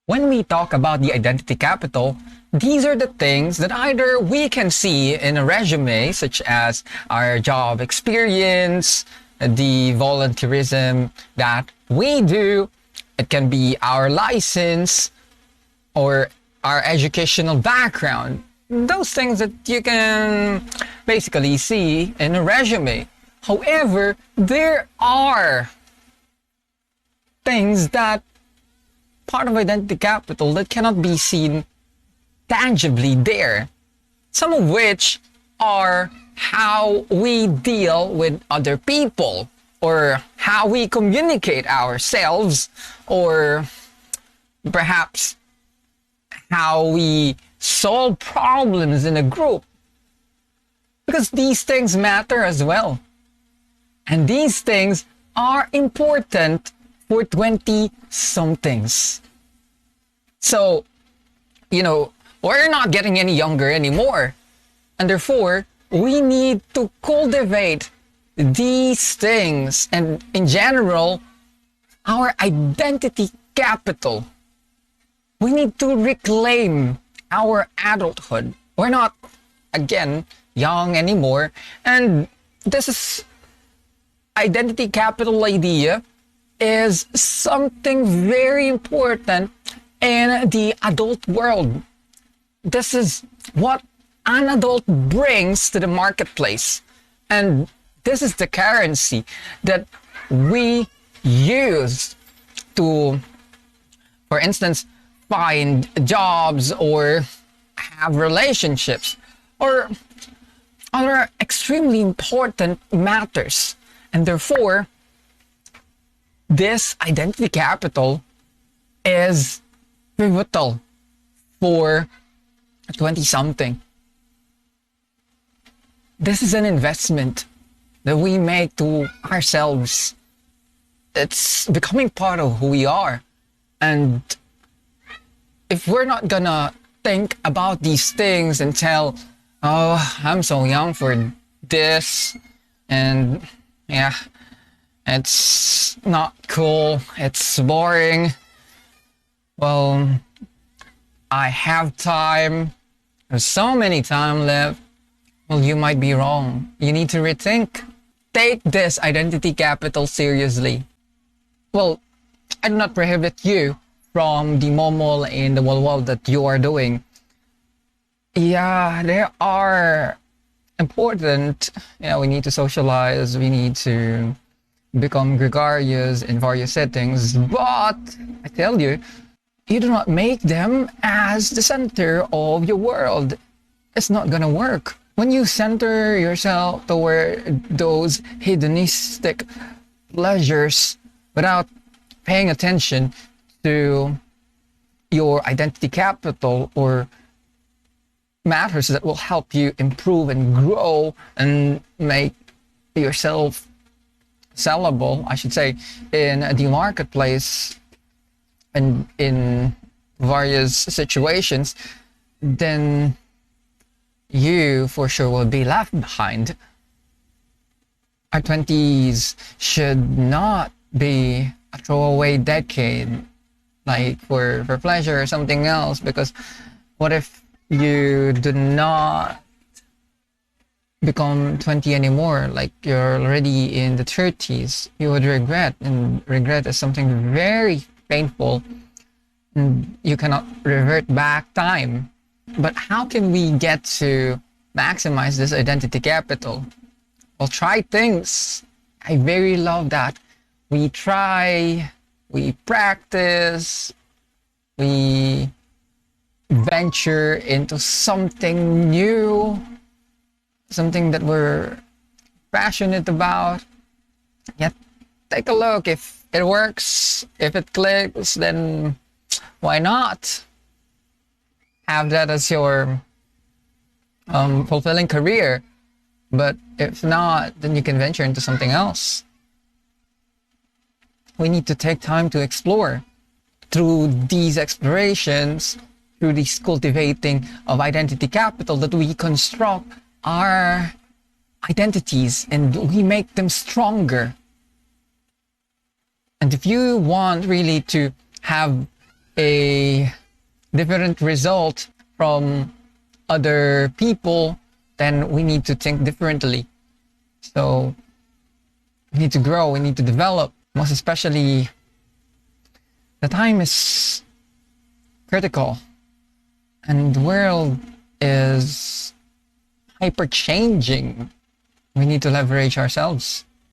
When we talk about the identity capital, these are the things that either we can see in a resume, such as our job experience, the volunteerism that we do. It can be our license or our educational background. Those things that you can basically see in a resume. However, there are things that part of identity capital that cannot be seen tangibly there. Some of which are how we deal with other people, or how we communicate ourselves, or perhaps how we solve problems in a group. Because these things matter as well. And these things are important for 20-somethings. So, we're not getting any younger anymore. And therefore, we need to cultivate these things. And in general, our identity capital. We need to reclaim our adulthood. We're not, again, young anymore. And this is identity capital idea is something very important in the adult world. This is what an adult brings to the marketplace. And this is the currency that we use to, for instance, find jobs or have relationships or other extremely important matters. And therefore, this identity capital is pivotal for 20-something. This is an investment that we make to ourselves. It's becoming part of who we are. And if we're not gonna think about these things and tell, oh, I'm so young for this, and yeah, it's not cool, it's boring. Well, I have time. There's so many time left. Well, you might be wrong. You need to rethink. Take this identity capital seriously. Well, I do not prohibit you from the momol and the walwal that you are doing. Yeah, they are important. We need to socialize. We need to become gregarious in various settings. But I tell you, you do not make them as the center of your world. It's not gonna work. When you center yourself toward those hedonistic pleasures without paying attention to your identity capital or matters that will help you improve and grow and make yourself sellable, I should say, in the marketplace and in various situations, then you for sure will be left behind. Our 20s should not be a throwaway decade, like for pleasure or something else, because what if you do not become 20 anymore, like you're already in the 30s? You would regret, and regret is something very painful, and you cannot revert back time. But how can we get to maximize this identity capital? Well, try things. I very love that. We try, we practice, we venture into something new, something that we're passionate about. Yet, take a look. If it works, if it clicks, then why not have that as your fulfilling career? But if not, then you can venture into something else. We need to take time to explore. Through these explorations, through this cultivating of identity capital, that we construct our identities and we make them stronger. And if you want really to have a different result from other people, then we need to think differently. So we need to grow, we need to develop. Most especially, the time is critical and the world is hyper changing. We need to leverage ourselves.